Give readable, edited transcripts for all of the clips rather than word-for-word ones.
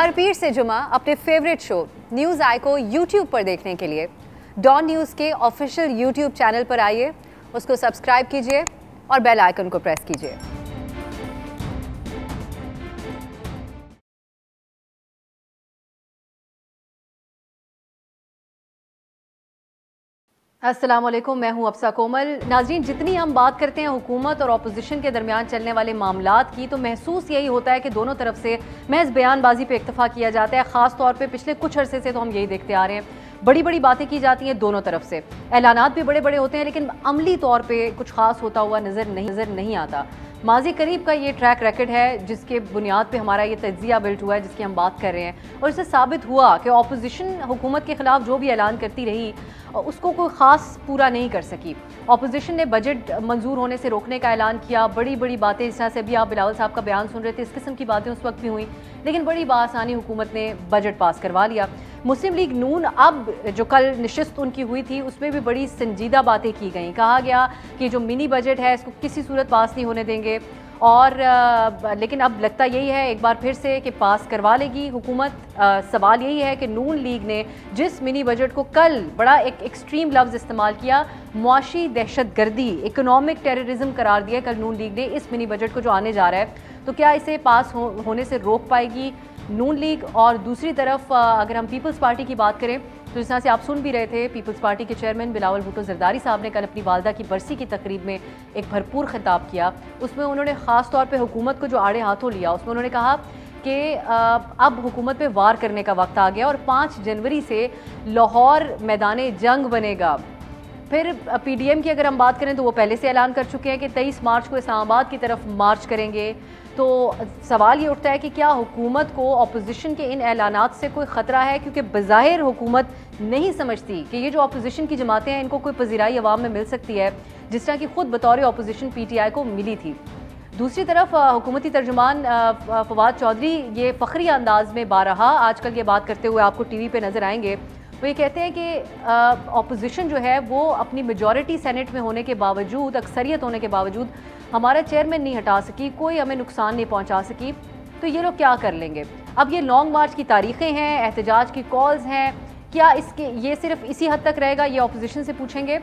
हर पीर से जुमा अपने फेवरेट शो न्यूज़ आई को यूट्यूब पर देखने के लिए डॉन न्यूज़ के ऑफिशियल यूट्यूब चैनल पर आइए, उसको सब्सक्राइब कीजिए और बेल आइकन को प्रेस कीजिए। अस्सलाम वालेकुम, मैं हूं अफसा कोमल। नाज़रीन, जितनी हम बात करते हैं हुकूमत और अपोजिशन के दरमियान चलने वाले मामलात की, तो महसूस यही होता है कि दोनों तरफ से महज बयानबाजी पे इक्तफा किया जाता है। ख़ास तौर पे पिछले कुछ अरसे से तो हम यही देखते आ रहे हैं, बड़ी बड़ी बातें की जाती हैं दोनों तरफ से, ऐलानात भी बड़े बड़े होते हैं, लेकिन अमली तौर पर कुछ खास होता हुआ नज़र नहीं आता। माजी करीब का ये ट्रैक रिकॉर्ड है जिसके बुनियाद पे हमारा ये तज्जिया बिल्ट हुआ है, जिसकी हम बात कर रहे हैं, और इससे साबित हुआ कि अपोजिशन हुकूमत के ख़िलाफ़ जो भी ऐलान करती रही उसको कोई ख़ास पूरा नहीं कर सकी। अपोजिशन ने बजट मंजूर होने से रोकने का ऐलान किया, बड़ी बड़ी बातें, इस तरह से अभी आप बिलावल साहब का बयान सुन रहे थे, इस किस्म की बातें उस वक्त भी हुई, लेकिन बड़ी बासानी हुकूमत ने बजट पास करवा लिया। मुस्लिम लीग नून अब जो कल नशिस्त उनकी हुई थी उसमें भी बड़ी संजीदा बातें की गई। कहा गया कि जो मिनी बजट है इसको किसी सूरत पास नहीं होने देंगे, और लेकिन अब लगता यही है एक बार फिर से कि पास करवा लेगी हुकूमत। सवाल यही है कि नून लीग ने जिस मिनी बजट को कल बड़ा एक एक्सट्रीम लफ्ज़ इस्तेमाल किया, मुआशी दहशतगर्दी, इकोनॉमिक टेररिज्म करार दिया कल नून लीग ने इस मिनी बजट को जो आने जा रहा है, तो क्या इसे पास होने से रोक पाएगी नून लीग? और दूसरी तरफ अगर हम पीपल्स पार्टी की बात करें तो जिस तरह से आप सुन भी रहे थे, पीपल्स पार्टी के चेयरमैन बिलावल भुट्टो जरदारी साहब ने कल अपनी वालदा की बरसी की तकरीब में एक भरपूर खिताब किया। उसमें उन्होंने ख़ास तौर पे हुकूमत को जो आड़े हाथों लिया, उसमें उन्होंने कहा कि अब हुकूमत पे वार करने का वक्त आ गया और 5 जनवरी से लाहौर मैदान जंग बनेगा। फिर पीडीएम की अगर हम बात करें तो वो पहले से ऐलान कर चुके हैं कि 23 मार्च को इस्लामाबाद की तरफ मार्च करेंगे। तो सवाल ये उठता है कि क्या हुकूमत को अपोजिशन के इन ऐलानात से कोई ख़तरा है, क्योंकि बज़ाहिर हुकूमत नहीं समझती कि ये जो अपोजिशन की जमातें हैं इनको कोई पजीराई अवाम में मिल सकती है, जिस तरह की खुद बतौर अपोजिशन पीटीआई को मिली थी। दूसरी तरफ हुकूमती तर्जुमान फवाद चौधरी ये फ़ख्री अंदाज में बारहा आजकल ये बात करते हुए आपको टीवी पे नज़र आएंगे। वो ये कहते हैं कि अपोजिशन जो है वो अपनी मेजॉरिटी सेनेट में होने के बावजूद, अक्सरियत होने के बावजूद हमारा चेयरमैन नहीं हटा सकी, कोई हमें नुकसान नहीं पहुंचा सकी, तो ये लोग क्या कर लेंगे? अब ये लॉन्ग मार्च की तारीखें हैं, एहतजाज की कॉल्स हैं, क्या इसके ये सिर्फ इसी हद तक रहेगा? ये अपोजिशन से पूछेंगे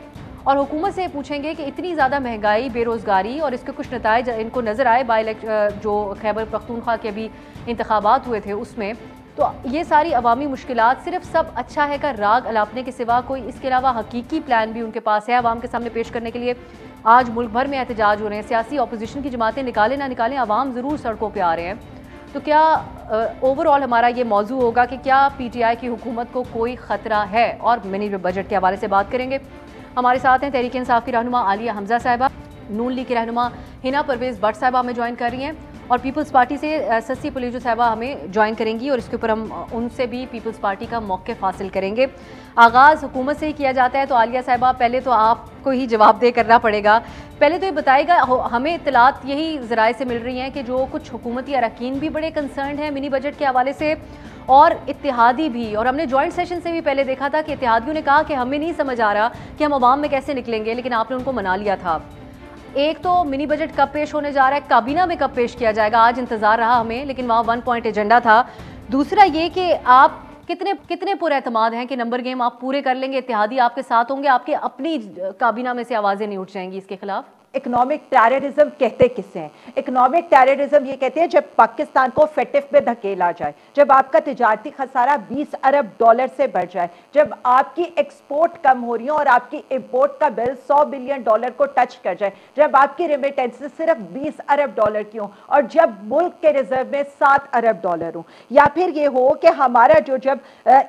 और हुकूमत से पूछेंगे कि इतनी ज़्यादा महंगाई, बेरोज़गारी और इसके कुछ नताइज इनको नज़र आए जो खैबर पख्तूनख्वा के भी इंतखाबात हुए थे उसमें, तो ये सारी अवामी मुश्किलात सिर्फ सब अच्छा है का राग अलापने के सिवा कोई इसके अलावा हकीकी प्लान भी उनके पास है अवाम के सामने पेश करने के लिए? आज मुल्क भर में एहतजाज हो रहे हैं, सियासी अपोजिशन की जमातें निकालें ना निकालें, अवाम ज़रूर सड़कों पे आ रहे हैं। तो क्या ओवरऑल हमारा ये मौजू होगा कि क्या पीटीआई की हुकूमत को कोई ख़तरा है? और मिनी बजट के हवाले से बात करेंगे। हमारे साथ हैं तहरीक इंसाफ की रहनुमा आलिया हमजा साहिबा, नून लीग की रहनुमा हिना परवेज़ भट्ट साहिबा हमें ज्वाइन कर रही हैं, और पीपल्स पार्टी से सस्सी पुलीजो साहिबा हमें ज्वाइन करेंगी, और इसके ऊपर हम उनसे भी पीपल्स पार्टी का मौक़िफ़ हासिल करेंगे। आगाज़ हुकूमत से ही किया जाता है, तो आलिया साहिबा पहले तो आपको ही जवाबदेह करना पड़ेगा। पहले तो ये बताइएगा, हमें इत्तलात यही ज़राए से मिल रही हैं कि जो कुछ हुकूमती अरकान भी बड़े कंसर्न हैं मिनी बजट के हवाले से, और इत्तेहादी भी, और हमने जॉइंट सेशन से भी पहले देखा था कि इत्तेहादियों ने कहा कि हमें नहीं समझ आ रहा कि हम अवाम में कैसे निकलेंगे, लेकिन आपने उनको मना लिया था। एक तो मिनी बजट कब पेश होने जा रहा है, काबीना में कब पेश किया जाएगा, आज इंतज़ार रहा हमें, लेकिन वहाँ 1 पॉइंट एजेंडा था। दूसरा ये कि आप कितने पुरएतमाद हैं कि नंबर गेम आप पूरे कर लेंगे, इत्तेहादी आपके साथ होंगे, आपके अपनी काबीना में से आवाज़ें नहीं उठ जाएंगी इसके खिलाफ? इकोनॉमिक टेररिज्म कहते किसे हैं? इकोनॉमिक टेररिज्म ये कहते हैं जब पाकिस्तान को फेटिफ में धकेला जाए, जब आपका तिजारती खसारा 20 अरब डॉलर से बढ़ जाए, जब आपकी एक्सपोर्ट कम हो रही है और आपकी इंपोर्ट का बिल 100 बिलियन डॉलर को टच कर जाए, जब आपकी रेमिटेंसेस सिर्फ 20 अरब डॉलर की हो और जब मुल्क के रिजर्व में 7 अरब डॉलर हो, या फिर ये हो कि हमारा जब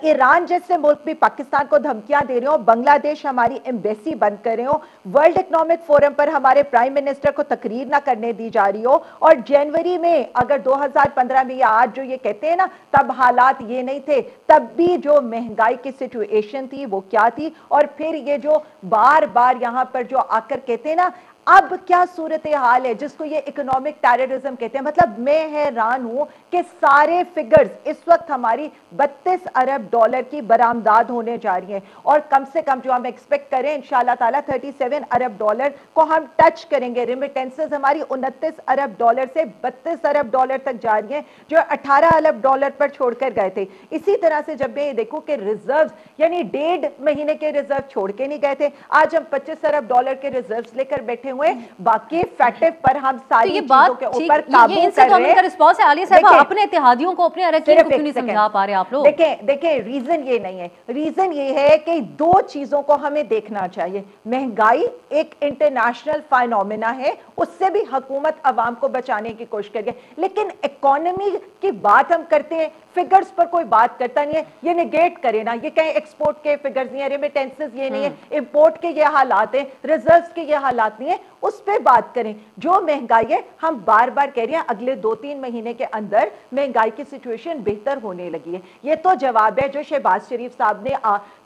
ईरान जैसे मुल्क भी पाकिस्तान को धमकियां दे रहे हो, बांग्लादेश हमारी एम्बेसी बंद कर रहे हो, वर्ल्ड इकोनॉमिक फोरम पर हमारे प्राइम मिनिस्टर को तकरीर ना करने दी जा रही हो, और जनवरी में अगर 2015 में या आज जो ये कहते हैं ना तब हालात ये नहीं थे, तब भी जो महंगाई की सिचुएशन थी वो क्या थी, और फिर ये जो बार बार यहां पर जो आकर कहते हैं ना अब क्या सूरत हाल है जिसको ये इकोनॉमिक टेररिज्म कहते हैं। मतलब मैं हैरान हूं कि सारे फिगर्स इस वक्त हमारी 32 अरब डॉलर की बरामदाद होने जा रही है और कम से कम जो हम एक्सपेक्ट करें इंशाल्लाह ताला 37 अरब डॉलर को हम टच करेंगे। रिमिटेंसेस हमारी 29 अरब डॉलर से 32 अरब डॉलर तक जा रही है जो 18 अरब डॉलर पर छोड़कर गए थे। इसी तरह से जब मैं ये देखूं कि रिजर्व्स यानी 1.5 महीने के रिजर्व छोड़ के नहीं गए थे, आज हम 25 अरब डॉलर के रिजर्व्स लेकर बैठे हुए, बाकी फैक्टिव पर हम सारी चीजों के ऊपर काबू कर रहे हैं। रिस्पांस है आलिया साहब, अपने इत्तेहादियों को अपने अरकान को क्यों नहीं समझा पा रहे आप लोग? देखें रीजन ये नहीं है, रीजन ये है कि दो चीजों को हमें देखना चाहिए। महंगाई एक इंटरनेशनल फाइनोमेना है, उससे भी हुकूमत अवाम को बचाने की कोशिश करिए, लेकिन इकोनॉमी की बात हम करते हैं, फिगर्स पर कोई बात करता नहीं है। ये निगेट करे ना, ये कहीं एक्सपोर्ट के फिगर्स नहीं है, रेमिटेंसेस ये नहीं है, इंपोर्ट के ये हालात हैं, रिजर्व्स के ये हालात नहीं है, उस पर बात करें। जो महंगाई है हम बार बार कह रहे हैं अगले 2-3 महीने के अंदर महंगाई की सिचुएशन बेहतर होने लगी है। ये तो जवाब है जो शहबाज शरीफ साहब ने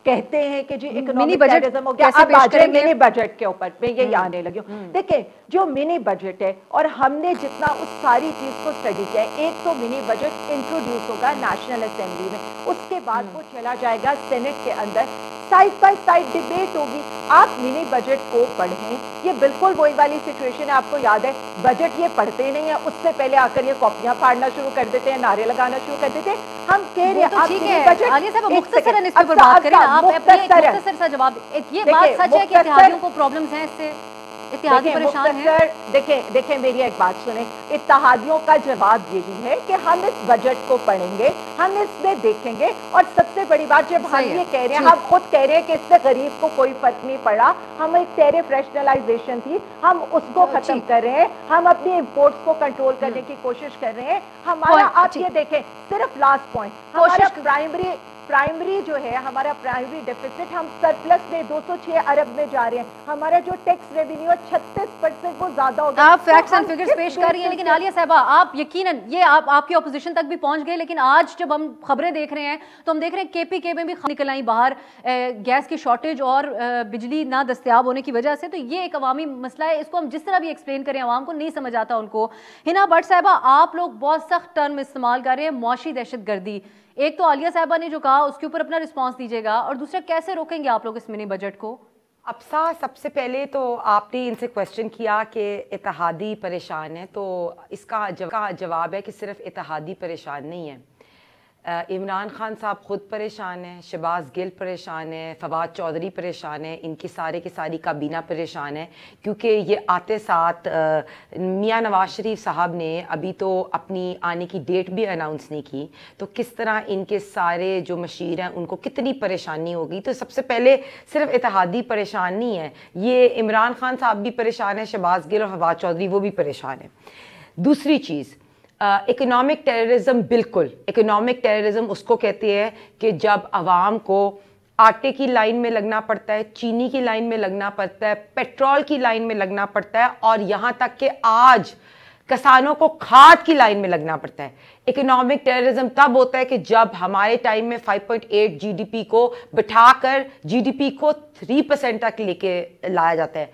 कहते हैं कि जी इकोनॉमिक टेररिज्म हो गया। अब आ जाए मिनी बजट के ऊपर, मैं ये आने लगी हूं। देखिए जो मिनी बजट है और हमने जितना उस सारी चीज को स्टडी किया है, एक तो मिनी बजट इंट्रोड्यूस होगा नेशनल असेंबली में, उसके बाद वो चला जाएगा सेनेट के अंदर, साइड बाय साइड डिबेट होगी। आप मिनी बजट को पढ़ें, ये बिल्कुल वही वाली सिचुएशन है। आपको याद है बजट ये पढ़ते नहीं है, उससे पहले आकर ये कॉपियां फाड़ना शुरू कर देते हैं, नारे लगाना शुरू कर देते हैं। हम कह रहे हैं आप मिनी बजट आलिया साहब मुख्तसरन इस पर बात करें, आप मुख्तसर सा जवाब। ये बात सच है कि इत्तेहादियों को प्रॉब्लम्स हैं, इससे इत्तेहादी परेशान हैं? देखें मेरी एक बात सुने, इत्तेहादियों का जवाब यही है कि हम इस बजट को पढ़ेंगे, हम इसमें देखेंगे, और सबसे बड़ी बात जब हम ये कह रहे हैं, हम खुद कह रहे हैं कि इससे गरीब को कोई फर्क नहीं पड़ा, हम एक टैरिफ रैशनलाइजेशन थी, हम उसको खत्म कर रहे हैं, हम अपनी इंपोर्ट्स को कंट्रोल करने की कोशिश कर रहे हैं। हमारा आप ये देखें, सिर्फ लास्ट पॉइंट, हमारा प्राइमरी जो है, हमारा प्राइमरी डेफिसिट हम सरप्लस में 206 अरब में जा रहे हैं। हमारा जो टैक्स रेवेन्यू 36% वो ज्यादा हो गया। आप फैक्ट्स एंड फिगर्स पेश कर रही हैं, लेकिन आलिया साहबा आप यकीनन ये आपकी ऑपोजिशन तक भी पहुंच गए, लेकिन आज जब हम खबरें देख रहे हैं तो हम देख रहे हैं केपीके में भी निकल आई बाहर गैस की शॉर्टेज और बिजली ना दस्तयाब होने की वजह से। तो ये एक अवामी मसला है, इसको हम जिस तरह भी एक्सप्लेन करें आवाम को नहीं समझ आता उनको। हिना भट्ट साहबा, आप लोग बहुत सख्त टर्म इस्तेमाल कर रहे हैं, मुआशी दहशतगर्दी। एक तो आलिया साहबा ने जो कहा उसके ऊपर अपना रिस्पांस दीजिएगा, और दूसरा कैसे रोकेंगे आप लोग इस मिनी बजट को? अफसा, सबसे पहले तो आपने इनसे क्वेश्चन किया कि इत्तेहादी परेशान है, तो इसका जवाब है कि सिर्फ इत्तेहादी परेशान नहीं है, इमरान खान साहब ख़ुद परेशान है, शहबाज गिल परेशान है, फवाद चौधरी परेशान है, इनकी सारे की सारी काबीना परेशान है, क्योंकि ये आते साथ मियाँ नवाज शरीफ साहब ने अभी तो अपनी आने की डेट भी अनाउंस नहीं की, तो किस तरह इनके सारे जो मशीर हैं उनको कितनी परेशानी होगी। तो सबसे पहले सिर्फ इत्तेहादी परेशान नहीं है, ये इमरान खान साहब भी परेशान है, शहबाज गिल और फवाद चौधरी वो भी परेशान है। दूसरी चीज़, इकोनॉमिक टेररिज्म, बिल्कुल इकोनॉमिक टेररिज्म उसको कहते हैं कि जब आवाम को आटे की लाइन में लगना पड़ता है, चीनी की लाइन में लगना पड़ता है, पेट्रोल की लाइन में लगना पड़ता है, और यहाँ तक कि आज किसानों को खाद की लाइन में लगना पड़ता है। इकोनॉमिक टेररिज्म तब होता है कि जब हमारे टाइम में 5.8 जीडीपी को बिठाकर जीडीपी को 3% तक लेके लाया जाता है।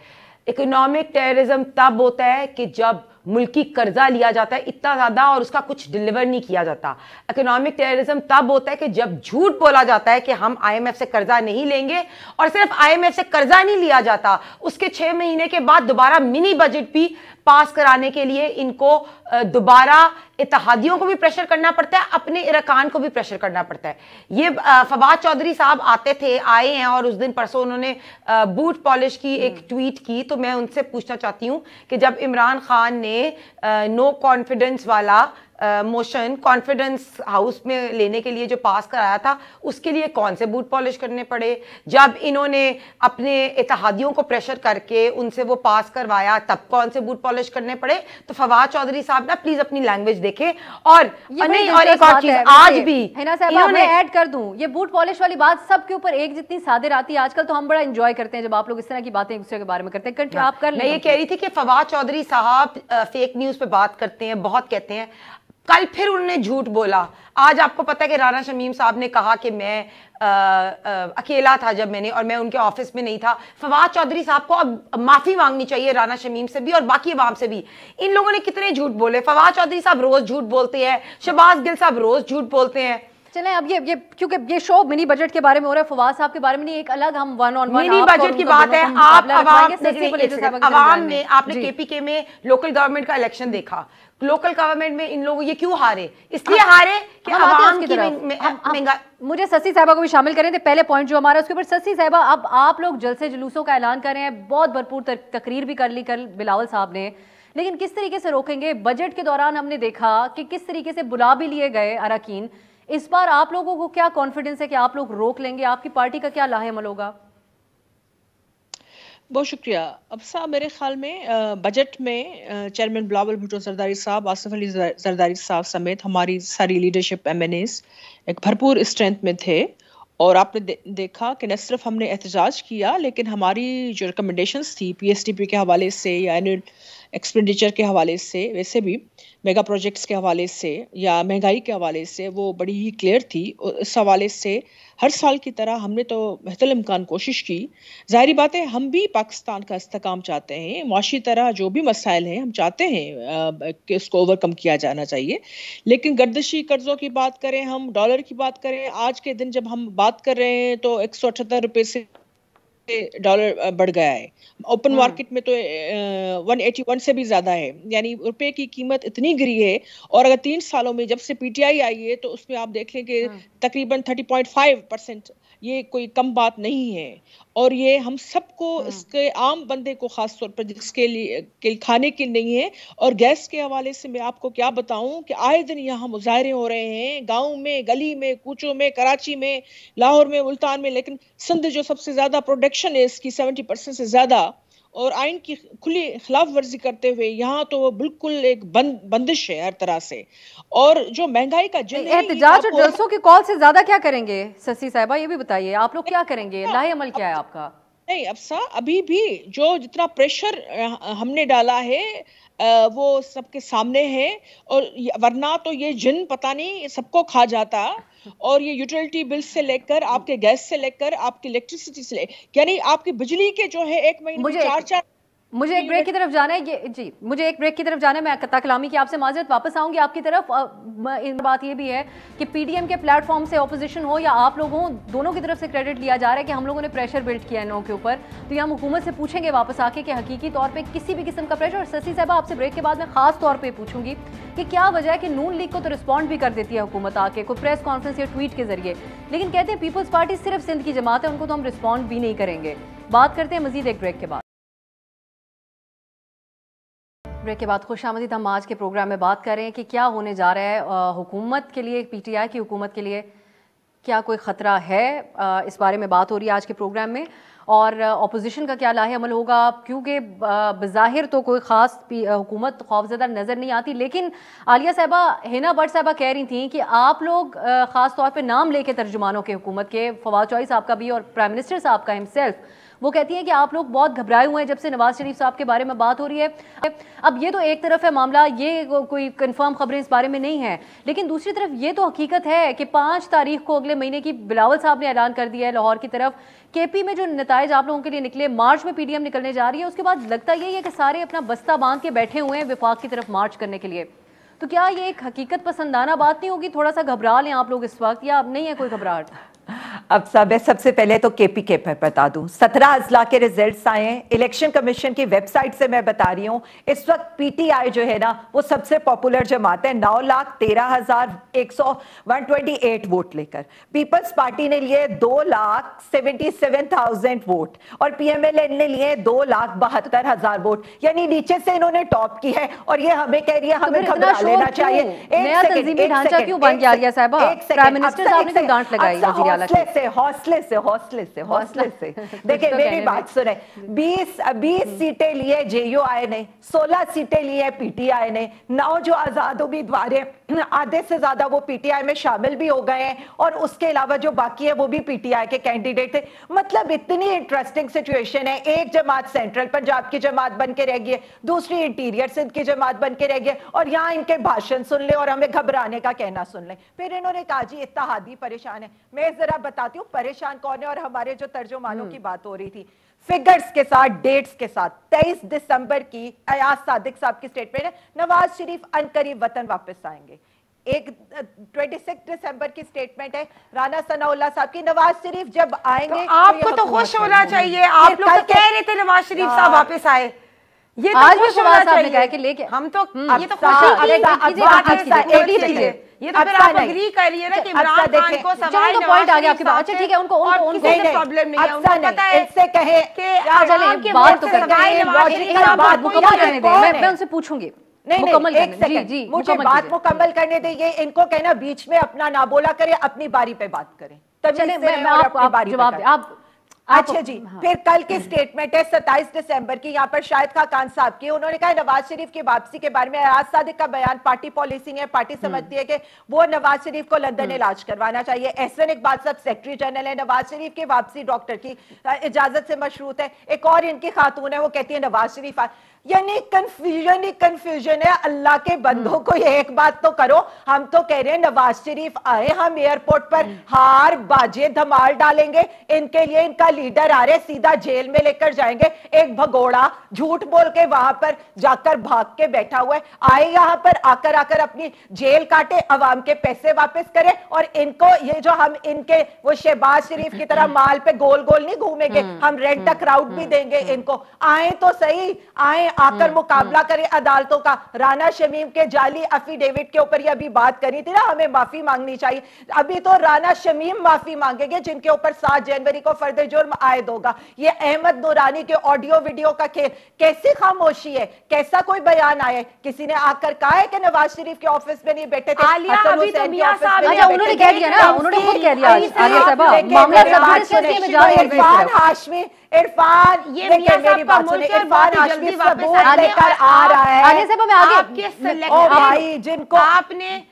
इकोनॉमिक टेररिज्म तब होता है कि जब मुल्की कर्जा लिया जाता है इतना ज़्यादा और उसका कुछ डिलीवर नहीं किया जाता। इकोनॉमिक टेररिज्म तब होता है कि जब झूठ बोला जाता है कि हम आईएमएफ से कर्जा नहीं लेंगे, और सिर्फ आईएमएफ से कर्जा नहीं लिया जाता, उसके 6 महीने के बाद दोबारा मिनी बजट भी पास कराने के लिए इनको दोबारा इत्तेहादियों को भी प्रेशर करना पड़ता है, अपने अरकान को भी प्रेशर करना पड़ता है। ये फवाद चौधरी साहब आए हैं, और उस दिन परसों उन्होंने बूट पॉलिश की एक ट्वीट की, तो मैं उनसे पूछना चाहती हूँ कि जब इमरान खान ने नो कॉन्फिडेंस वाला मोशन कॉन्फिडेंस हाउस में लेने के लिए जो पास कराया था, उसके लिए कौन से बूट पॉलिश करने पड़े? जब इन्होंने अपने इत्तेहादियों को प्रेशर करके उनसे वो पास करवाया, तब कौन से बूट पॉलिश करने पड़े? तो फवाद चौधरी साहब ना प्लीज अपनी लैंग्वेज देखें। और नहीं, और एक और चीज आज भी इन्होंने ऐड कर दूं, ये बूट पॉलिश वाली बात सबके ऊपर एक जितनी सादर आती है आजकल, तो हम बड़ा एंजॉय करते हैं जब आप लोग इस तरह की बातें एक दूसरे के बारे में करते हैं। आप कर, मैं ये कह रही थी कि फवाद चौधरी साहब फेक न्यूज पे बात करते हैं, बहुत कहते हैं। कल फिर उन्होंने झूठ बोला। आज आपको पता है कि राना शमीम साहब ने कहा कि मैं अकेला था जब मैंने, और मैं उनके ऑफिस में नहीं था। फवाद चौधरी साहब को अब माफी मांगनी चाहिए राना शमीम से भी और बाकी अवाम से भी। इन लोगों ने कितने झूठ बोले। फवाद चौधरी साहब रोज झूठ बोलते हैं, शहबाज गिल साहब रोज झूठ बोलते हैं। चलें अब ये क्योंकि ये शो मिनी बजट के बारे में हो रहा है, फवाद साहब के बारे में नहीं, एक अलग हम one on one mini budget की बात है। आप आवाम ने, आपने केपीके में लोकल गवर्नमेंट का इलेक्शन देखा, लोकल गवर्नमेंट में इन लोगों ये क्यों हारे? इसलिए हारे कि आवाम की महंगाई। मुझे ससी साहिबा को भी शामिल करें थे पहले पॉइंट जो हमारा उसके ऊपर। ससी साहिबा, अब आप लोग जलसे जुलूसों का ऐलान कर रहे हैं, बहुत भरपूर तकरीर भी कर ली कल बिलावल साहब ने, लेकिन किस तरीके से रोकेंगे? बजट के दौरान हमने देखा कि किस तरीके से बुला भी लिए गए अरकान। इस बार आप लोगों को क्या कॉन्फिडेंस है कि आप लोग रोक लेंगे? आपकी पार्टी का क्या लाहेअमल होगा? बहुत शुक्रिया। अब साहब, मेरे ख्याल में बजट में चेयरमैन बिलावल भुट्टो जरदारी साहब, आसिफ अली जरदारी साहब समेत हमारी सारी लीडरशिप MNAs एक भरपूर स्ट्रेंथ में थे। और आपने देखा कि न सिर्फ हमने एहतजाज किया, लेकिन हमारी जो रिकमेंडेशंस थी PSTP के हवाले से या एनुअल एक्सपेंडिचर के हवाले से, वैसे भी मेगा प्रोजेक्ट्स के हवाले से या महंगाई के हवाले से, वो बड़ी ही क्लियर थी। इस हवाले से हर साल की तरह हमने तो बेहतर इम्कान कोशिश की। ज़ाहिर बात है, हम भी पाकिस्तान का इस्तेकाम चाहते हैं, मुआशी तरह जो भी मसाइल हैं हम चाहते हैं कि उसको ओवरकम किया जाना चाहिए। लेकिन गर्दिशी कर्ज़ों की बात करें, हम डॉलर की बात करें, आज के दिन जब हम बात कर रहे हैं तो 178 रुपये से डॉलर बढ़ गया है। ओपन मार्केट में तो 181 से भी ज्यादा है, यानी रुपए की कीमत इतनी गिरी है। और अगर 3 सालों में जब से PTI आई है तो उसमें आप देख लें कि तकरीबन 30.5%, ये कोई कम बात नहीं है। और ये हम सबको, इसके आम बंदे को खास तौर पर जिसके लिए खाने के नहीं है। और गैस के हवाले से मैं आपको क्या बताऊं कि आए दिन यहाँ मुजाहरे हो रहे हैं, गाँव में, गली में, कूचों में, कराची में, लाहौर में, मुल्तान में, लेकिन सिंध जो सबसे ज्यादा प्रोडक्शन है इसकी 70% से ज्यादा, और आइन की खुली खिलाफ वर्जी करते हुए यहाँ तो बिल्कुल एक बंदिश है हर तरह से। और जो महंगाई का एहतजाज और जलसों की कॉल से ज्यादा क्या करेंगे ससी साहिबा, ये भी बताइए, आप लोग क्या करेंगे? लाहेअमल क्या है आपका? नहीं अफसा, अभी भी जो जितना प्रेशर हमने डाला है वो सबके सामने है। और वरना तो ये जिन पता नहीं सबको खा जाता। और ये यूटिलिटी बिल से लेकर, आपके गैस से लेकर, आपकी इलेक्ट्रिसिटी से, यानी आपकी बिजली के जो है 1 महीने में 4-4। मुझे एक ब्रेक की तरफ जाना है, ये जी मुझे एक ब्रेक की तरफ जाना है। मैं कता कलामी की आपसे माजरत, वापस आऊंगी आपकी तरफ। इन बात ये भी है कि PDM के प्लेटफॉर्म से ऑपोजिशन हो या आप लोग हों, दोनों की तरफ से क्रेडिट लिया जा रहा है कि हम लोगों ने प्रेशर बिल्ड किया इन लोगों के ऊपर। तो ये हम हुकूमत से पूछेंगे वापस आके कि हकीकी तौर पर किसी भी किस्म का प्रेशर। और ससी साहबा, आपसे ब्रेक के बाद मैं खास तौर पर पूछूंगी कि क्या वजह है कि नून लीग को तो रिस्पॉन्ड भी कर देती है हुकूमत आके, कोई प्रेस कॉन्फ्रेंस या ट्वीट के जरिए, लेकिन कहते हैं पीपल्स पार्टी सिर्फ सिंध की जमात है, उनको तो हम रिस्पॉन्ड भी नहीं करेंगे। बात करते हैं मजीद एक ब्रेक के बाद। ब्रेक के बाद खुशामदीद। हम आज के प्रोग्राम में बात कर रहे हैं कि क्या होने जा रहा है हुकूमत के लिए, PTI की हुकूमत के लिए क्या कोई ख़तरा है? इस बारे में बात हो रही है आज के प्रोग्राम में। और अपोजिशन का क्या लाहेअमल होगा, क्योंकि बज़ाहिर तो कोई ख़ास हुकूमत खौफज़दा नज़र नहीं आती। लेकिन आलिया साहिबा, हिना भट्ट साहिबा कह रही थी कि आप लोग ख़ास तौर पे नाम लेके तर्जुमानों के हुकूमत के, फवाद चौधरी साहब का भी और प्राइम मिनिस्टर साहब का हिमसेल्फ, वो कहती हैं कि आप लोग बहुत घबराए हुए हैं जब से नवाज शरीफ साहब के बारे में बात हो रही है। अब ये तो एक तरफ है मामला, ये कोई कंफर्म खबरें इस बारे में नहीं है, लेकिन दूसरी तरफ ये तो हकीकत है कि 5 तारीख को अगले महीने की बिलावल साहब ने ऐलान कर दिया है लाहौर की तरफ। KP में जो नताइज आप लोगों के लिए निकले, मार्च में PDM निकलने जा रही है, उसके बाद लगता यही है कि सारे अपना बस्ता बांध के बैठे हुए हैं विफाक की तरफ मार्च करने के लिए। तो क्या ये एक हकीकत पसंदाना बात नहीं होगी? थोड़ा सा घबरा लें आप लोग इस वक्त, या अब नहीं है कोई घबराहट? अब सब सबसे पहले तो KPK पर बता दूं, 17 अजला के रिजल्ट्स आए हैं इलेक्शन कमीशन की वेबसाइट से। मैं बता रही हूं इस वक्त PTI जो है ना वो सबसे पॉपुलर जमात है, 9,13,128 वोट लेकर। पीपल्स पार्टी ने लिए 2,77,000 वोट और PMLN ने लिए 2,72,000 वोट, यानी नीचे से इन्होंने टॉप की है। और ये हमें कह रही है हमें घबरा लेना चाहिए। नया तंजीमी ढांचा क्यों बन गया? प्राइम मिनिस्टर साहब ने तो डांट लगाई। देखिए मेरी बात सुने, 20 सीटें लिए जेयूआई ने, 16 सीटें लिए पीटीआई ने, 9 जो आजाद उम्मीदवार हैं आधे से ज्यादा वो पीटीआई में शामिल भी हो गए हैं और उसके अलावा जो बाकी है वो भी पीटीआई के कैंडिडेट थे। मतलब इतनी इंटरेस्टिंग सिचुएशन है, एक जमात सेंट्रल पंजाब की जमात बन के रह गई है, दूसरी इंटीरियर सिंध की जमात बन के रह गई है, और यहाँ इनके भाषण सुन ले और हमें घबराने का कहना सुन ले। फिर इन्होंने कहा जी इत्तेहादी परेशान है। मैं जरा बताती हूँ परेशान कौन है, और हमारे जो तर्जुमानों की बात हो रही थी फिगर्स के साथ, डेट्स के साथ, 23 दिसंबर की अयाज सादिक साहब की स्टेटमेंट है, नवाज शरीफ अनकरीब वतन वापस आएंगे। एक 26 दिसंबर की स्टेटमेंट है राना सनाउल्लाह साहब की, नवाज शरीफ जब आएंगे तो आपको तो खुश होना चाहिए। आप लोग तो कह रहे थे नवाज शरीफ साहब वापस आए, ये तो खुश होना चाहिए कि लेके हम तो ये तो ये तो फिर आप एग्री कर रही है ना कि इमरान खान को सवाल पॉइंट आ गया आपकी बात। अच्छा ठीक है, उनको प्रॉब्लम नहीं है, उनको पता है इससे कहे कि बात तो बात मुकम्मल करने दें, मैं उनसे पूछूंगी। नहीं, एक सेकंड मुझे बात मुकम्मल करने दे। ये इनको कहना बीच में अपना ना बोला करे, अपनी बारी पे बात करें। चलिए मैं आपको जवाब आप अच्छा जी। फिर कल की स्टेटमेंट है 27 दिसंबर की, यहाँ पर शाहिद खान साहब की। उन्होंने कहा नवाज शरीफ की वापसी के बारे में अयाज सादिक का बयान पार्टी पॉलिसी है, पार्टी समझती है कि वो नवाज शरीफ को लंदन इलाज करवाना चाहिए। एहसन इकबाल साहब सेक्रेटरी जनरल है, नवाज शरीफ की वापसी डॉक्टर की इजाजत से मशरूत है। एक और इनकी खातून है, वो कहती है नवाज शरीफ यानी कंफ्यूजन ही कंफ्यूजन है। अल्लाह के बंदों को ये एक बात तो करो, हम तो कह रहे हैं नवाज शरीफ आए, हम एयरपोर्ट पर हार बाजे धमाल डालेंगे, इनके लिए इनका लीडर आ रहे, सीधा जेल में लेकर जाएंगे। एक भगोड़ा झूठ बोल के वहां पर जाकर भाग के बैठा हुआ है, आए यहाँ पर आकर अपनी जेल काटे, अवाम के पैसे वापस करे, और इनको ये जो हम इनके वो शहबाज शरीफ की तरह माल पे गोल गोल नहीं घूमेंगे, हम रेंट अ क्राउड भी देंगे इनको। आए तो सही, आए आकर मुकाबला करें अदालतों का। राना शमीम के जाली एफिडेविट के ऊपर ये अभी बात करी थी ना, हमें माफी मांगनी चाहिए। अभी तो राना शमीम माफी मांगेंगे जिनके ऊपर 7 जनवरी को फर्द जुर्म आयद होगा। ये अहमद नूरानी के ऑडियो वीडियो का खेल, कैसी खामोशी है, कैसा कोई बयान आया? किसी ने आकर कहा है कि नवाज शरीफ के ऑफिस में नहीं बैठे थे? उन्होंने कह दिया ना, उन्होंने खुद कह दिया आलिया साहबा, मामला इरफान हाशमी, इरफान ये मेरी बात सुनिए, इरफान हाशमी सबूत लेकर आ रहा है। आलिया साहबा मैं आगे ओ भाई जिनको आपने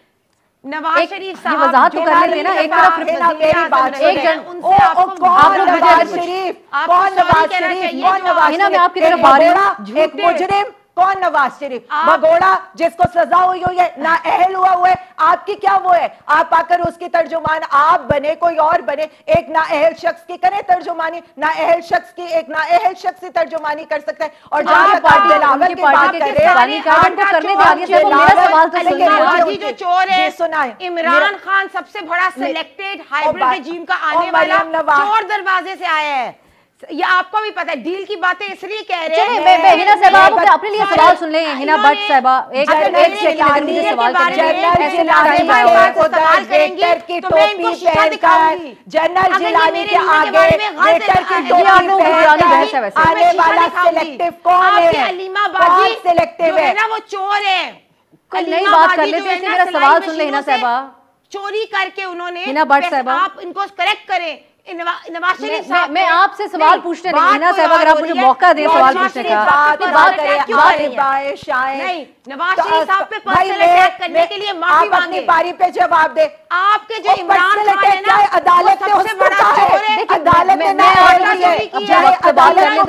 नवाज शरीफ साहब वजाहत तो करने देना, एक तरफ मेरी बात एक जन कौन नवाज शरीफ, कौन नवाज शरीफ, कौन नवाज शरीफ, मैं आपकी तरफ आ रही हूं, एक मुजरिम कौन नवाज शरीफ, भगोड़ा जिसको सजा हुई है, ना अहल हुआ है। आपकी क्या वो है, आप आकर उसकी तर्जुमान आप बने, कोई और बने, एक ना अहल शख्स की करें तर्जुमानी, ना अहल शख्स की, एक ना अहल शख्स की तर्जुमानी कर सकता है। और जहां तक आप दिलावर की बात करें, जो चोर है सुनाए, इमरान खान सबसे बड़ा सिलेक्टेड हाइब्रिड रेजिम का आने वाला चोर दरवाजे से आया है। ये आपको भी पता है, डील की बातें इसलिए कह रहे हैं। मैं हिना साहबा अपने लिए सवाल सुन लें। हिना भट्ट साहबा एक सवाल करेंगे तो मैं इनको शिक्षा दिखाऊंगी। जनरल जिलानी के आगे वेटर की टोपी आने वाला सिलेक्टिव कौन है? अलीमा बाजी सिलेक्टिव है ना, वो चोर है। कोई नई बात कर लेते हैं, मेरा सवाल सुन ले हिना साहबा। चोरी करके उन्होंने हिना भट्ट साहबा, आप इनको करेक्ट करें। नवाज शरीफ साहब, मैं आपसे सवाल पूछने नहीं, हिना साहब अगर आप मुझे मौका दें सवाल पूछने का। नहीं, नवाज शरीफ साहब पे पर्सनल अटैक करने के लिए माफी मांगे, पारी पे जवाब दे। आपके जो इमरान खान है ना, अदालत ने सबसे बड़ा चोर है। अदालत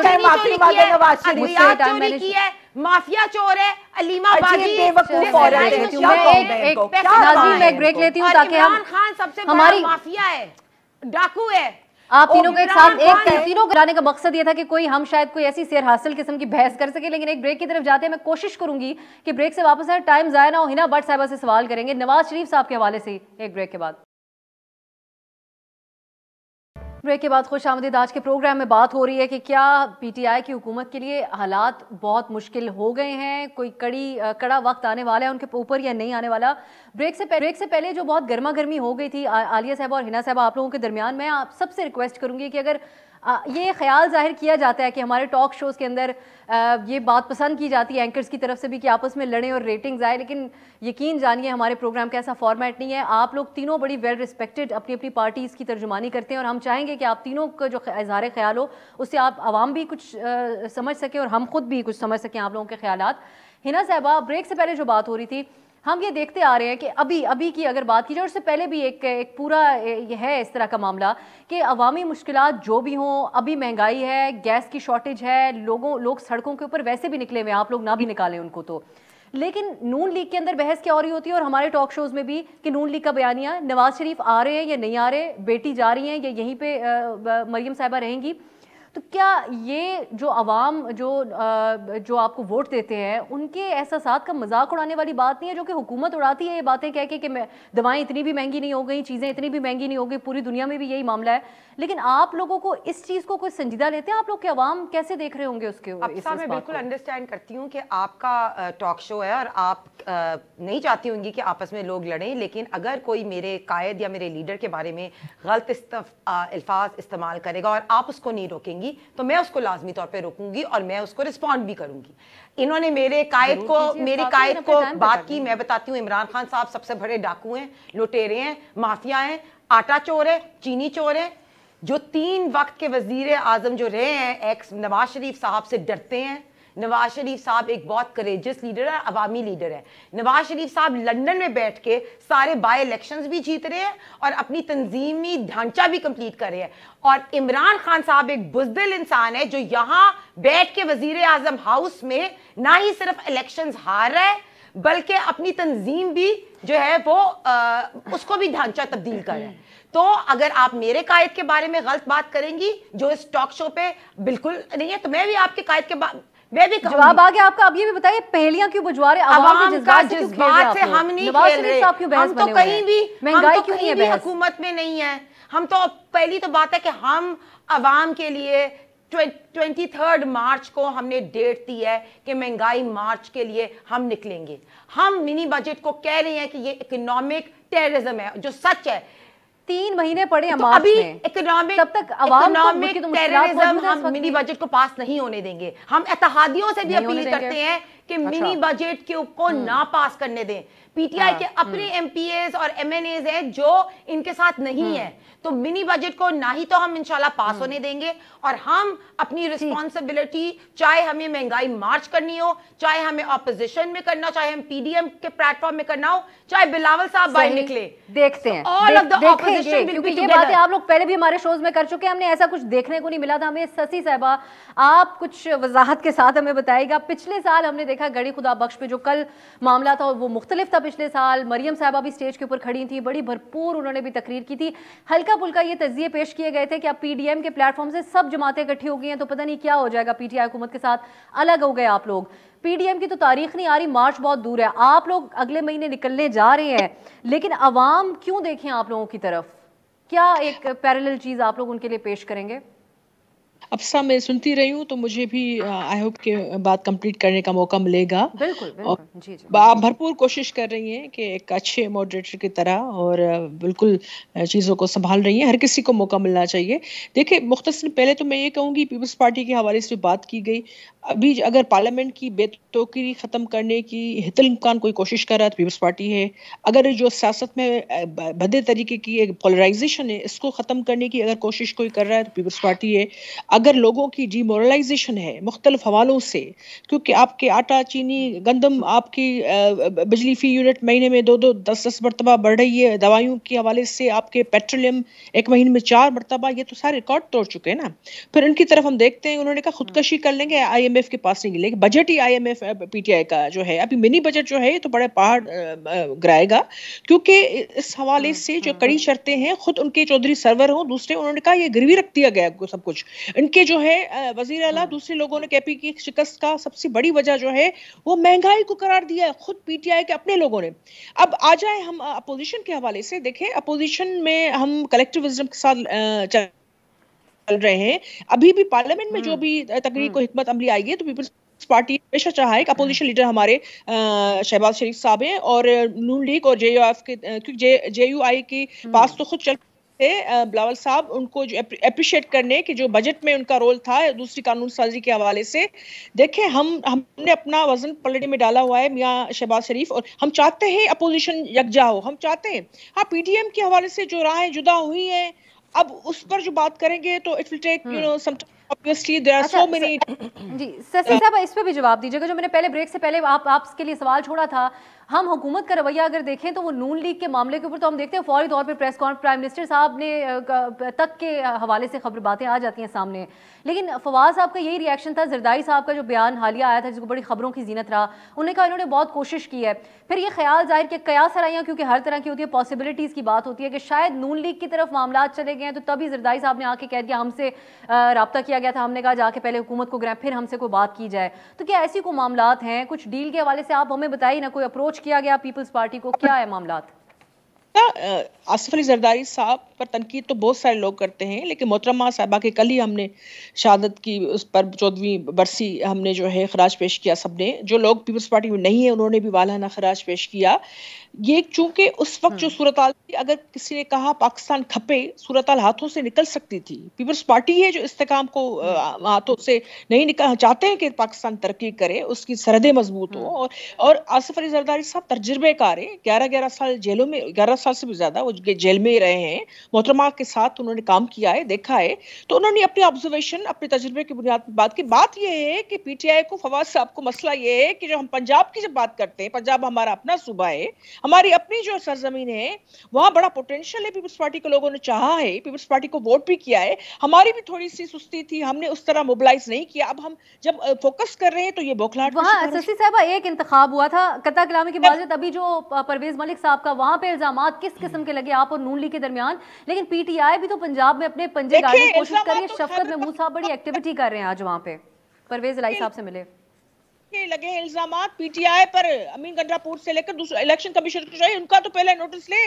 ने माफी मांगे नवाज शरीफ से, चोरी की है, माफिया चोर है, अलीमा बाजी मैं ब्रेक लेती हूँ ताकि इमरान खान सबसे बड़ा माफिया है, डाकू है। आप तीनों को एक साथ एक तीनों को लाने का मकसद ये था कि कोई हम शायद कोई ऐसी शेर हासिल किस्म की बहस कर सके, लेकिन एक ब्रेक की तरफ जाते हैं। मैं कोशिश करूंगी कि ब्रेक से वापस आए, टाइम जाया ना हो। हिना भट्ट साहिबा से सवाल करेंगे नवाज शरीफ साहब के हवाले से एक ब्रेक के बाद। ब्रेक के बाद खुश आमदीद। आज के प्रोग्राम में बात हो रही है कि क्या पीटीआई की हुकूमत के लिए हालात बहुत मुश्किल हो गए हैं, कोई कड़ा वक्त आने वाला है उनके ऊपर या नहीं आने वाला। ब्रेक से पहले जो बहुत गर्मा गर्मी हो गई थी आलिया साहब और हिना साहब आप लोगों के दरमियान, मैं आप सबसे रिक्वेस्ट करूंगी कि अगर ये ख्याल जाहिर किया जाता है कि हमारे टॉक शोज़ के अंदर ये बात पसंद की जाती है एंकर्स की तरफ से भी कि आपस में लड़ें और रेटिंग्स आए, लेकिन यकीन जानिए हमारे प्रोग्राम का ऐसा फॉर्मेट नहीं है। आप लोग तीनों बड़ी वेल रिस्पेक्टेड अपनी अपनी पार्टीज़ की तर्जुमानी करते हैं और हम चाहेंगे कि आप तीनों का जो इज़हार ख्याल हो उससे आप आवाम भी कुछ समझ सकें और हम खुद भी कुछ समझ सकें आप लोगों के ख्यालात। हिना साहबा, ब्रेक से पहले जो बात हो रही थी, हम ये देखते आ रहे हैं कि अभी की अगर बात की जाए, उससे पहले भी एक पूरा ये है इस तरह का मामला कि अवामी मुश्किलात जो भी हों, अभी महंगाई है, गैस की शॉर्टेज है, लोग सड़कों के ऊपर वैसे भी निकले हुए हैं, आप लोग ना भी निकालें उनको तो, लेकिन नून लीग के अंदर बहस क्या हो रही होती है और हमारे टॉक शोज़ में भी कि नून लीग का बयानिया, नवाज शरीफ आ रहे हैं या नहीं आ रहे, बेटी जा रही हैं या यहीं पे मरियम साहिबा रहेंगी। तो क्या ये जो अवाम जो आपको वोट देते हैं उनके एहसासात का मजाक उड़ाने वाली बात नहीं है, जो कि हुकूमत उड़ाती है ये बातें कह के कि दवाएं इतनी भी महंगी नहीं हो गई, चीज़ें इतनी भी महंगी नहीं हो गई, पूरी दुनिया में भी यही मामला है, लेकिन आप लोगों को इस चीज़ को कोई संजीदा लेते हैं? आप लोग के अवाम कैसे देख रहे होंगे उसके? मैं बिल्कुल अंडरस्टैंड करती हूँ कि आपका टॉक शो है और आप नहीं चाहती होंगी कि आपस में लोग लड़ें, लेकिन अगर कोई मेरे कायद या मेरे लीडर के बारे में गलत अल्फाज इस्तेमाल करेगा और आप उसको नहीं रोकेंगी तो मैं उसको लाजमी तौर पे रोकूंगी और मैं उसको रिस्पॉन्ड भी करूंगी। इन्होंने मेरी कायद को बात की, मैं बताती हूँ, इमरान खान साहब सबसे बड़े डाकू हैं, लुटेरे हैं, माफिया हैं, आटा चोर है, चीनी चोर है, जो 3 वक्त के वजीर आजम जो रहे हैं एक्स नवाज शरीफ साहब से डरते हैं। नवाज शरीफ साहब एक बहुत करेजियस लीडर है, अवामी लीडर है। नवाज शरीफ साहब लंदन में बैठ के सारे बाय इलेक्शंस भी जीत रहे हैं और अपनी तंजीमी ढांचा भी कंप्लीट कर रहे हैं। और इमरान खान साहब एक बुज़दिल इंसान है जो यहाँ बैठ के वजीर आजम हाउस में ना ही सिर्फ इलेक्शंस हार रहा है बल्कि अपनी तंजीम भी जो है वो उसको भी ढांचा तब्दील कर रहा है। तो अगर आप मेरे कायद के बारे में गलत बात करेंगी जो इस टॉक शो पे बिल्कुल नहीं है, तो मैं भी आपके कायद के मैं भी जवाब आ गया आपका। अब ये भी बताइए, पहेलियां क्यों बुझवा रहे? आवाम का जज्बात से हम नहीं खेल रहे, हम तो कहीं भी महंगाई क्यों नहीं है, हुकूमत में नहीं है। हम तो पहली तो बात है कि हम अवाम के लिए 23 मार्च को हमने डेट दी है कि महंगाई मार्च के लिए हम निकलेंगे। हम मिनी बजट को कह रहे हैं कि ये इकोनॉमिक टेररिज्म है, जो सच है। 3 महीने पड़े हैं मार्च में, तब तक इकोनॉमिक टेररिज्म हम मिनी बजट को पास नहीं होने देंगे। हम इत्तेहादियों से भी अपील करते हैं कि मिनी बजट को ना पास करने दें। पीटीआई के अपने एमपीएस और एमएनएस हैं जो इनके साथ नहीं है, तो मिनी बजट को ना ही तो हम इंशाल्लाह पास होने देंगे और हम अपनी रिस्पॉन्सिबिलिटी, चाहे हमें महंगाई मार्च करनी हो, चाहे हमें ऑपोजिशन में करना, चाहे हम पीडीएम के प्लेटफॉर्म में करना हो, चाहे बिलावल साहब बाहर निकले, देखते हैं ऑल ऑफ द ऑपोजिशन, क्योंकि ये बातें आप लोग पहले भी हमारे शोज में कर चुके हैं, हमने ऐसा कुछ देखने को नहीं मिला था हमें। शशि साहबा, आप कुछ वजाहत के साथ हमें बताइएगा। पिछले साल हमने देखा गड़ी खुदा बख्श पे जो कल मामला था वो मुख्तलिफ था। पिछले साल मरियम साहबा भी स्टेज के ऊपर खड़ी थी, बड़ी भरपूर उन्होंने भी तकरीर की थी। हल्का फुल्का ये तज्जिए पेश किए गए थे कि अब पीडीएम के प्लेटफॉर्म से सब जमातें इकट्ठी हो गई हैं तो पता नहीं क्या हो जाएगा, पीटीआई हुकूमत के साथ अलग हो गए आप लोग। पीडीएम की तो तारीख नहीं आ रही, मार्च बहुत दूर है, आप लोग अगले महीने निकलने जा रहे हैं, लेकिन अवाम क्यों देखें आप लोगों की तरफ? क्या एक पैरेलल चीज आप लोग उनके लिए पेश करेंगे? अब सा मैं सुनती रही हूँ तो मुझे भी आई होप के बात कंप्लीट करने का मौका मिलेगा। बिल्कुल, बिल्कुल। जी, आप भरपूर कोशिश कर रही हैं कि एक अच्छे मॉडरेटर की तरह और बिल्कुल चीज़ों को संभाल रही हैं। हर किसी को मौका मिलना चाहिए। देखिए, मुख्तसर पहले तो मैं ये कहूँगी, पीपल्स पार्टी के हवाले से बात की गई, अभी अगर पार्लियामेंट की बेतौकीरी ख़त्म करने की हितल इम्कान कोई कोशिश कर रहा है तो पीपल्स पार्टी है। अगर जो सियासत में भद्दे तरीके की एक पोलराइजेशन है इसको ख़त्म करने की अगर कोशिश कोई कर रहा है तो पीपल्स पार्टी है। अगर लोगों की डिमोरलाइजेशन है मुख्तलिफ हवालों से, क्योंकि आपके आटा, चीनी, गंदम, आपकी बिजली फी यूनिट महीने में 2-2, 10-10 मरतबा बढ़ रही है, दवाइयों के हवाले से आपके पेट्रोलियम एक महीने में 4 मरतबा, ये तो सारे रिकॉर्ड तोड़ चुके हैं ना। फिर इनकी तरफ हम देखते हैं, उन्होंने कहा खुदकशी कर लेंगे, IMF के पास नहीं लेकिन बजट ही IMF पीटीआई का जो है अभी मिनी बजट जो है तो बड़े पहाड़ गिराएगा, क्योंकि इस हवाले से जो कड़ी शर्तें हैं, खुद उनके चौधरी सरवर हों, दूसरे, उन्होंने कहा ये गिरवी रख दिया गया सब कुछ। इनके जो है वजीर आला, दूसरे लोगों ने केपी की शिकस्त का सबसे बड़ी वजह जो है वो महंगाई को करार दिया है, खुद पीटीआई के अपने लोगों ने। अब आ जाए हम अपोजिशन के हवाले से, देखें अपोजिशन में हम कलेक्टिव विजडम के साथ चल रहे हैं। अभी भी पार्लियामेंट में जो भी तकरीर को हिकमत अमली आई है तो पीपल्स पार्टी हमेशा चाहा है कि अपोजिशन लीडर हमारे शहबाज शरीफ साहब हैं और नून लीग और JUI के पास तो खुद चल थे बिलावल साहब, उनको जो अप्रिशिएट करने कि जो बजट में उनका रोल था दूसरी कानून साजी के हवाले से। देखें, हमने अपना वजन पलड़े में डाला हुआ है मियां शहबाज शरीफ, और हम चाहते हैं अपोजिशन यकजा हो, हम चाहते हैं। हाँ, पीटीएम के हवाले से जो राहें जुदा हुई हैं, अब उस पर जो बात करेंगे तो it will take some time, obviously there are so many. जी शशि साहब, इस पे भी जवाब दीजिएगा। जो मैंने पहले ब्रेक से पहले आपके लिए सवाल छोड़ा था, हम हुकूमत का रवैया अगर देखें तो वो नून लीग के मामले के ऊपर तो हम देखते हैं फौरी तौर पे प्रेस कॉन्फ्रेंस प्राइम मिनिस्टर साहब ने तक के हवाले से खबर बातें आ जाती हैं सामने। लेकिन फवाद साहब का यही रिएक्शन था, जरदारी साहब का जो बयान हालिया आया था जिसको बड़ी खबरों की जीनत रहा, उन्होंने कहा इन्होंने बहुत कोशिश की है। फिर ये ख्याल जाहिर कि कयास सराइयाँ क्योंकि हर तरह की होती है, पॉसिबिलिटीज़ की बात होती है कि शायद नून लीग की तरफ मामला चले गए हैं, तो तभी जरदारी साहब ने आके कह दिया, हमसे रब्ता किया गया था, हमने कहा जाके पहले हुकूमत को गिराएं फिर हमसे कोई बात की जाए। तो क्या ऐसी कोई मामलात हैं? कुछ डील के हवाले से आप हमें बताइए ना, कोई अप्रोच किया गया पीपल्स पार्टी को, क्या है मामलात? आसिफ अली जरदारी साहब पर तनकीद तो बहुत सारे लोग करते हैं, लेकिन मोहतरमा साहबा के कल ही हमने शहादत की उस पर 14वीं बरसी हमने जो है खराज पेश किया सबने। जो लोग पीपल्स पार्टी में नहीं है उन्होंने भी वालाना खराज पेश किया। ये चूंकि उस वक्त जो सूरत हाल थी, अगर किसी ने कहा पाकिस्तान खपे, सूरत हाल हाथों से निकल सकती थी। पीपल्स पार्टी है जो इस्तेकाम को हाथों से नहीं निकल चाहते हैं कि पाकिस्तान तरक्की करे, उसकी सरहदें मजबूत हो। और आसिफ अली जरदारी साहब तजुर्बेकार है, 11 साल जेलों में, 11 साल से भी ज्यादा वो जेल में रहे हैं। मोहतरमा के साथ उन्होंने काम किया है, देखा है, तो उन्होंने अपनी ऑब्जर्वेशन, अपने तजुर्बे की बुनियाद पर बात की। बात यह है कि पीटीआई को, फवाद साहब को मसला ये है कि जो हम पंजाब की जब बात करते हैं, पंजाब हमारा अपना सूबा है, हमारी अपनी जो सरजमीन है, वहां बड़ा पोटेंशियल है। पीपल्स पार्टी के लोगों ने चाहा है, पीपल्स पार्टी को वोट भी किया है। हमारी भी थोड़ी सी सुस्ती थी, हमने उस तरह मोबिलाइज नहीं किया। अब हम जब फोकस कर रहे हैं तो ये बौखलाहट। वहाँ शशि साहब एक इंतखाब हुआ था, कता कलामी की बात, अभी जो परवेज मलिक साहब का, वहां पे इल्जामात किस किस्म के लगे आप और नून लीग के दरमियान? लेकिन पीटीआई भी तो पंजाब में अपने पंजे गाड़ने की कोशिश कर रही है। शफकत महमूद साहब बड़ी एक्टिविटी कर रहे हैं आज वहां पे, परवेज इलाही साहब से मिले लगे हैं इल्जामात पीटीआई पर। अमीन गंडापुर से लेकर दूसरा इलेक्शन कमीशन को चाहिए, उनका तो पहले नोटिस ले।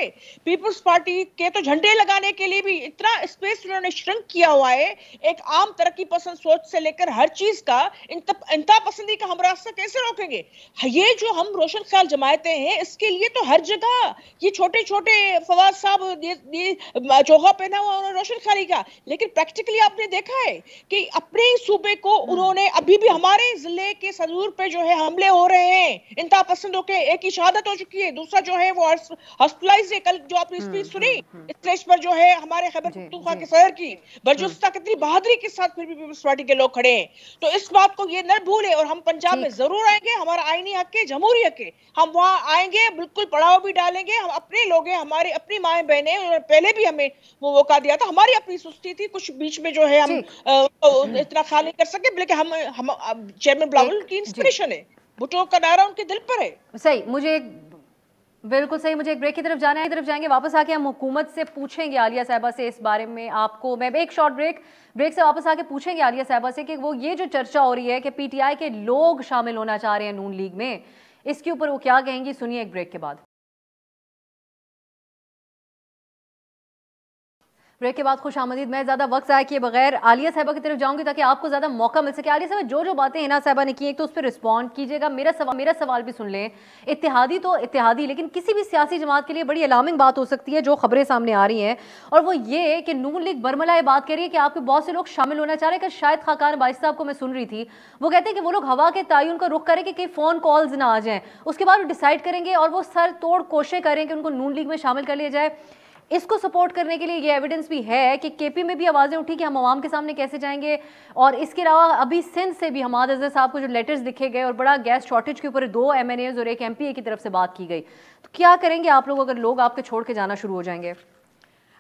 पीपल्स पार्टी के तो झंडे लगाने के लिए भी इतना स्पेस उन्होंने श्रिंक किया हुआ है। एक आम तरक्की पसंद सोच से लेकर हर चीज का इंतहा पसंदी का हम रास्ता कैसे रोकेंगे? ये जो हम रोशन ख्याल जमाते हैं, इसके लिए तो हर जगह ये छोटे छोटे फवाद साहब चोगा पहना हुआ उन्होंने रोशन ख्याली का, लेकिन प्रैक्टिकली आपने देखा है कि अपने ही सूबे को उन्होंने, अभी भी हमारे जिले के सदूर पे जो है हमले हो रहे हैं इंतहा पसंदों के। एक की शहादत हो चुकी है, दूसरा जो है वो हॉस्पिटलाइज है। कल जो आपने स्पीच सुनी इस स्टेज पर जो है हमारे खैबर पख्तूनख्वा के शहर की, बर्जुस्ता कितनी बहादुरी के साथ फिर भी पीपल्स पार्टी के लोग खड़े हैं। तो इस बात को ये न भूले, और हम पंजाब में जरूर आएंगे, हमारा आईनी हक है, जमहूरी हक है, हम वहां आएंगे, बिल्कुल पड़ाव भी डालेंगे। हम अपने लोग हैं, हमारी अपनी माएं बहनें, उन्होंने पहले भी हमें वो मौका दिया था। हमारी अपनी सुस्ती थी, कुछ बीच में जो है हम इतना ख्याल नहीं कर सके, लेकिन हम चेयरमैन बिलावल की इंस्पिरेशन है, भुट्टो का नारा उनके दिल पर है। सही, मुझे बिल्कुल सही, मुझे एक ब्रेक की तरफ जाना है, तरफ जाएंगे, वापस आके हम हुकूमत से पूछेंगे, आलिया साहिबा से इस बारे में। आपको मैं एक शॉर्ट ब्रेक से वापस आके पूछेंगे आलिया साहिबा से कि वो ये जो चर्चा हो रही है कि पीटीआई के लोग शामिल होना चाह रहे हैं नून लीग में, इसके ऊपर वो क्या कहेंगी, सुनिए एक ब्रेक के बाद। ब्रेक के बाद खुश आमदीद। मैं ज़्यादा वक्त ज़ाया किए बगैर आलिया साहिबा की तरफ जाऊंगी ताकि आपको ज़्यादा मौका मिल सके। आलिया साहिबा, जो बातें हिना साहिबा ने की, एक तो उस पर रिस्पॉन्ड कीजिएगा, मेरा सवाल भी सुन लें। इत्तेहादी तो इत्तेहादी, लेकिन किसी भी सियासी जमात के लिए बड़ी अलार्मिंग बात हो सकती है जो खबरें सामने आ रही हैं, और वो ये कि नून लीग बरमला ये बात कह रही है कि आपके बहुत से लोग शामिल होना चाह रहे हैं। कि शायद खाकान बाइस साहब को मैं सुन रही थी, वो कहते हैं कि वो लोग हवा के तयन का रुख करें कि कई फ़ोन कॉल्स ना आ जाएँ, उसके बाद वो डिसाइड करेंगे और वो सर तोड़ कोशिश करें कि उनको नून लीग में शामिल कर लिया जाए। इसको सपोर्ट करने के लिए ये एविडेंस भी है कि केपी में भी आवाज़ें उठी कि हम आवाम के सामने कैसे जाएंगे। और इसके अलावा अभी सिंध से भी हमाद अजहर साहब को जो लेटर्स लिखे गए और बड़ा गैस शॉर्टेज के ऊपर 2 MNAs और 1 MPA की तरफ से बात की गई, तो क्या करेंगे आप लोग अगर लोग आपके छोड़ के जाना शुरू हो जाएंगे?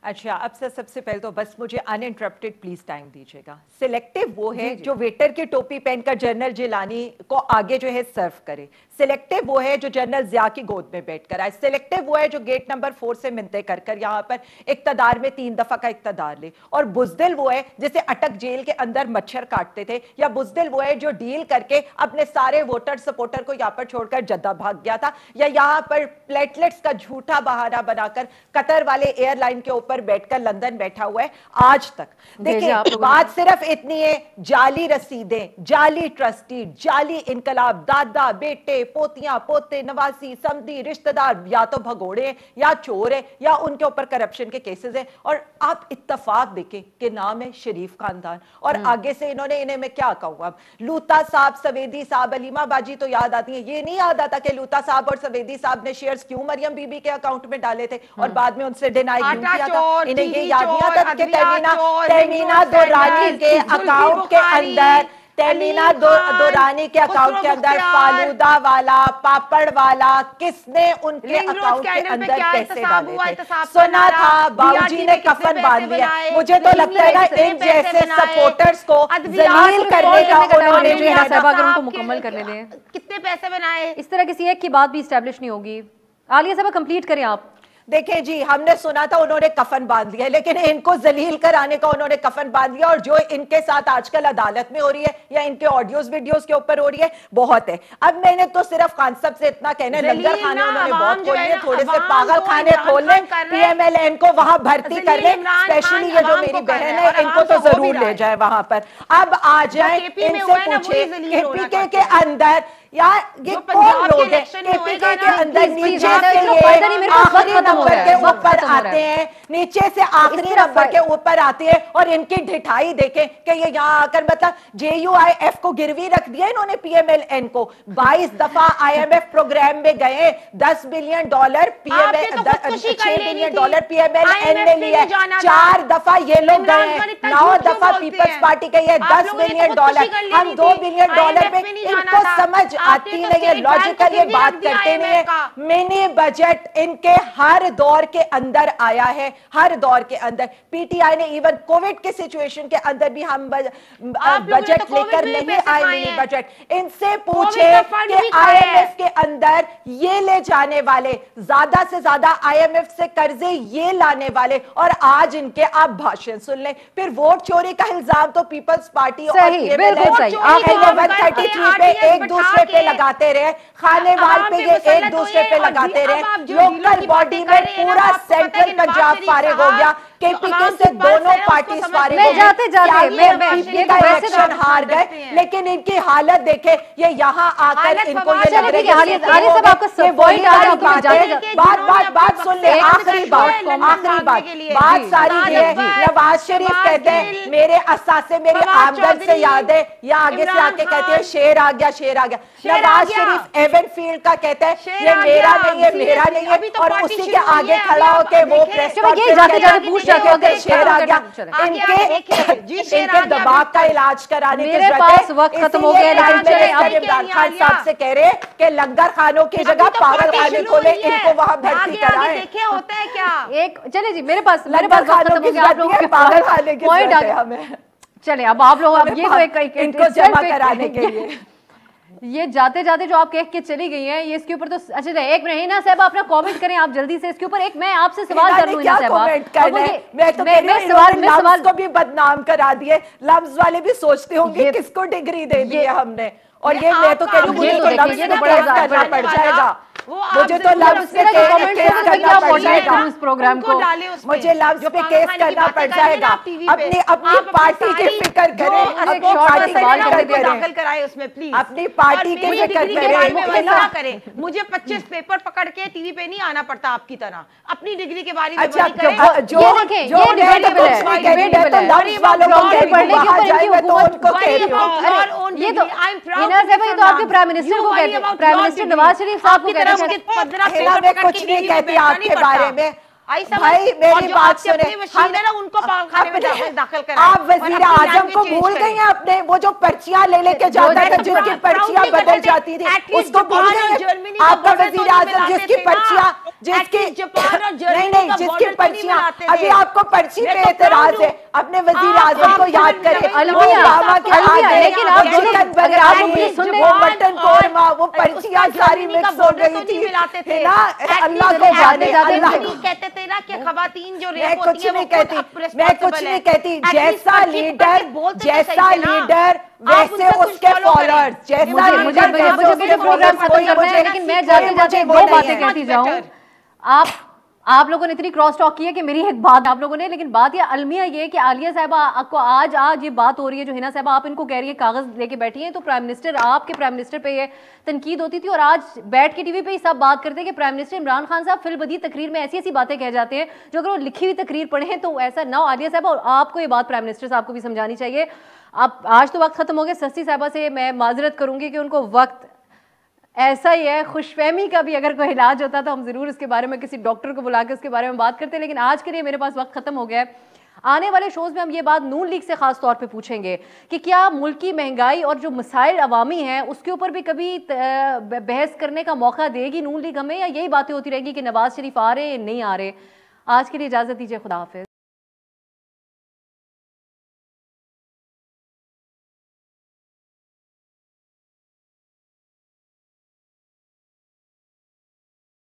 अच्छा, अब से सबसे पहले तो बस मुझे अनइंटरप्टेड प्लीज टाइम दीजिएगा। सिलेक्टिव वो है जो वेटर की टोपी पहनकर जनरल जिलानी को आगे जो है सर्व करे। सिलेक्टिव वो है जो जनरल जिया की गोद में बैठकर आए। सिलेक्टिव वो है जो गेट नंबर 4 से मिन्नतें कर कर यहाँ पर इक्तदार में 3 दफा का इक्तदार ले। और बुजदिल वो है जिसे अटक जेल के अंदर मच्छर काटते थे, या बुजदिल वो है जो डील करके अपने सारे वोटर सपोर्टर को यहाँ पर छोड़कर जद्दा भाग गया था, या यहाँ पर प्लेटलेट्स का झूठा बहाना बनाकर कतर वाले एयरलाइन के ऊपर ऊपर बैठकर लंदन बैठा हुआ है आज तक। देखिए बात सिर्फ इतनी है, जाली रसीदें, जाली ट्रस्टी, जाली इनकलाब, दादा बेटे पोतियां पोते नवासी समधी रिश्तेदार या तो भगोड़े या चोर है या उनके ऊपर करप्शन के केसेस है। और आप इत्तफाक देखें कि नाम है शरीफ खानदान और आगे से इन्हें मैं क्या कहूँ, अब लूता साहब सवेदी साहब अलीमा बाजी तो याद आती है। ये नहीं याद आता कि लूता साहब और सवेदी साहब ने शेयर्स क्यों मरियम बीबी के अकाउंट में डाले थे और बाद में उनसे डिनाई क्यों किया था। इन्हें ये याद नहीं आता कि तहमीना दुरानी के अकाउंट के अंदर, तहमीना दुरानी के अकाउंट के अंदर फालूदा वाला पापड़ वाला किसने उनके अकाउंट के अंदर पैसे डाले थे। सुना था बाबूजी ने कफन बांध लिया। मुझे तो लगता है ना इन जैसे सपोर्टर्स को जलील करने का उन्होंने जो है अगर उनको मुकम्मल करने दें। कितने पैसे बनाए, इस तरह किसी एक की बात भी इस्टेब्लिश नहीं होगी। आलिया साहब कंप्लीट करें आप। देखिए जी, हमने सुना था उन्होंने कफन बांध लिया, लेकिन इनको जलील कराने का उन्होंने कफन बांध लिया। और जो इनके साथ आजकल अदालत में हो रही है या इनके ऑडियोज वीडियोस के ऊपर हो रही है बहुत है। अब मैंने तो सिर्फ खान साहब से इतना कहना है, लंगर खाने उन्होंने बहुत खोल लिए, थोड़े से पागल खाने खोल लें, PMLN को वहां भर्ती कर लें। स्पेशली ये जो मेरी बहन है इनको तो जरूर ले जाए वहां पर। अब आ जाए इनसे पूछे KPK के अंदर यार ये कौन लोग हैं KPK के अंदर नीचे से आखिरी नंबर के ऊपर आते हैं, नीचे से आखिरी नंबर के ऊपर आते हैं और इनकी ढिठाई देखें कि ये यहाँ आकर मतलब JUIF को गिरवी रख दिया इन्होंने PMLN को। 22 दफा IMF प्रोग्राम में गए, $10 बिलियन $6 बिलियन PMLN ने लिया, 4 दफा ये लोग गए, 9 दफा पीपल्स पार्टी के ये $10 बिलियन, हम $2 बिलियन में। इनको समझ आती नहीं है, लॉजिकल ये बात करते नहीं है। मिनी बजट इनके हर दौर के अंदर आया है, हर दौर के अंदर। PTI ने इवन कोविड के सिचुएशन के अंदर भी हम बजट लेकर नहीं आए मिनी बजट। इनसे पूछे कि IMF के अंदर ये ले जाने वाले, ज्यादा से ज्यादा IMF से कर्जे ये लाने वाले, और आज इनके आप भाषण सुन लें। फिर वोट चोरी का इल्जाम तो पीपल्स पार्टी और 133 पे एक दूसरे पे लगाते रहे, खानेवाल पे ये एक दूसरे पे लगाते रहे। लोकल बॉडी में पूरा सेंट्रल पंजाब फारिग हो गया, KPK से दोनों पार्टी फारिग हो गए, इलेक्शन हार गए। लेकिन इनकी हालत देखे, ये यहाँ आकर इनको ये लग रहा है बात सुन ले। आखिरी बात सारी ये नवाज शरीफ कहते हैं मेरे असासे मेरी आमदन से याद है, या आगे से आके कहते हैं शेर आ गया शेर आ गया। नवाज शरीफ एवनफील्ड का कहता है ये मेरा नहीं है मेरा नहीं है, और उसी के आगे खड़ा होकर वो प्रेस कॉन्फ्रेंस शेर आ गया। इनके दिमाग का इलाज कराने की जरूरत है। वक्त खत्म हो गया, इमरान खान साहब से कह रहे कि लंगर खानों की जगह पागल खाने खोले, इनको वहां भर्ती कराएं। देखिए होता है क्या एक चले जी, मेरे पास खत्म हो गया, आप लोग पागल खाने की जरूरत है हमें। चले अब आप लोग, अब ये तो एक इनको जमा कराने के लिए ये जाते जाते जो आप कह के चली गई हैं, ये इसके ऊपर तो अच्छा एक मिनट ना साहब अपना कमेंट करें आप जल्दी से इसके ऊपर। एक मैं आपसे सवाल कर लूं, मैं सवाल को भी बदनाम करा दिए, लफ्ज वाले भी सोचते होंगे किसको डिग्री दे दी है हमने। और ये मैं तो कह रही हूँ मुझे तो लफ्ज पे केस करना पड़ जाएगा, मुझे तो लफ्ज पे केस करना पड़ जाएगा इस प्रोग्राम को, मुझे लफ्ज पे केस करना पड़ जाएगा। अपनी पार्टी की फिक्र करें, दाखिल कराए उसमें प्लीज, अपनी पार्टी की फिक्र करें। मुझे 25 पेपर पकड़ के टीवी पे नहीं आना पड़ता आपकी तरह, अपनी डिग्री के बारे में आपके प्राइम मिनिस्टर को कहते हैं, प्राइम मिनिस्टर नवाज शरीफ साहब को कहते हैं। कुछ नहीं कहती आपके बारे में भाई, मेरी बात सुने, उनको दाखिल करें। आप वजीर आजम को भूल गई हैं अपने, वो जो पर्चियां ले लेके जाता था जिनकी पर्चियां बदल जाती थी, उसको भूल गई हैं। आपका वजीर आजम जिसकी पर्चियां जिसकी पर्चियां अभी आपको पर्ची पे एतराज है, अपने वजीर आजम को याद करें। लेकिन वो मटन कोरमा वो पर्चियां सारी मिक्स हो गई थी ना, अल्लाह को जाने। कहते थे ना कि खवातीन जो मैं कुछ नहीं कहती, जैसा लीडर वैसे उसके फॉलोअर्स, जैसा मुझे प्रोग्राम खत्म करना है, लेकिन मैं जाते जाते दो बातें कहती जाऊं। आप आप लोगों ने इतनी क्रॉस टॉक की है कि मेरी एक बात आप लोगों ने, लेकिन बात ये अलमिया ये कि आलिया साहबा आपको आज ये बात हो रही है जो हिना साहबा आप इनको कह रही है कागज लेके बैठी हैं, तो प्राइम मिनिस्टर आपके प्राइम मिनिस्टर पे ये तनकीद होती थी और आज बैठ के टीवी पे ही सब बात करते हैं कि प्राइम मिनिस्टर इमरान खान साहब फिलबदी तकरीर में ऐसी ऐसी बातें कह जाते हैं जो अगर वो लिखी हुई तकरीर पढ़े तो ऐसा ना हो। आलिया साहबा और आपको ये बात प्राइम मिनिस्टर साहब को भी समझानी चाहिए। अब आज तो वक्त खत्म हो गया, सस्ती साहबा से मैं माजरत करूंगी कि उनको वक्त ऐसा ही है। खुशफहमी का भी अगर कोई इलाज होता तो हम जरूर इसके बारे में किसी डॉक्टर को बुला के उसके बारे में बात करते, लेकिन आज के लिए मेरे पास वक्त खत्म हो गया है। आने वाले शोज में हम ये बात नून लीग से खास तौर पे पूछेंगे कि क्या मुल्क की महंगाई और जो मसाइल अवामी हैं उसके ऊपर भी कभी बहस करने का मौका देगी नून लीग हमें, या यही बातें होती रहेंगी कि नवाज शरीफ आ रहे नहीं आ रहे। आज के लिए इजाजत दीजिए, खुदा हाफिज।